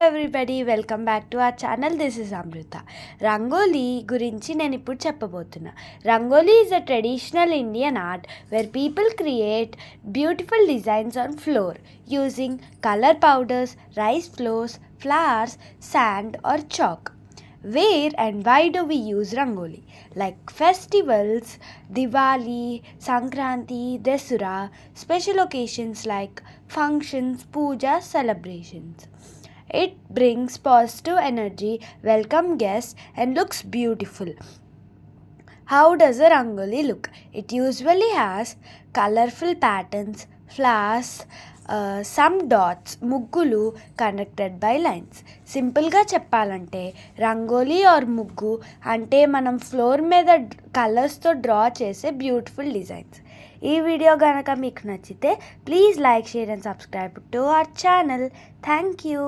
Everybody welcome back to our channel. This is Amrita. Rangoli గురించి నేను ఇప్పుడు చెప్పబోతున్నా. Rangoli is a traditional Indian art where people create beautiful designs on floor using colour powders, rice flours, flowers, sand or chalk. Where and why do we use Rangoli? Like festivals, Diwali, Sankranti, Dasura, special occasions like functions, puja, celebrations. It brings positive energy, welcome guests, and looks beautiful. How does a rangoli look? It usually has colorful patterns, flowers, some dots, ముగ్గులు connected by lines. సింపుల్గా చెప్పాలంటే rangoli are ముగ్గు అంటే మనం floor మీద కలర్స్తో draw చేసే beautiful designs. ఈ వీడియో కనుక మీకు నచ్చితే please like, share and subscribe to our channel. Thank you.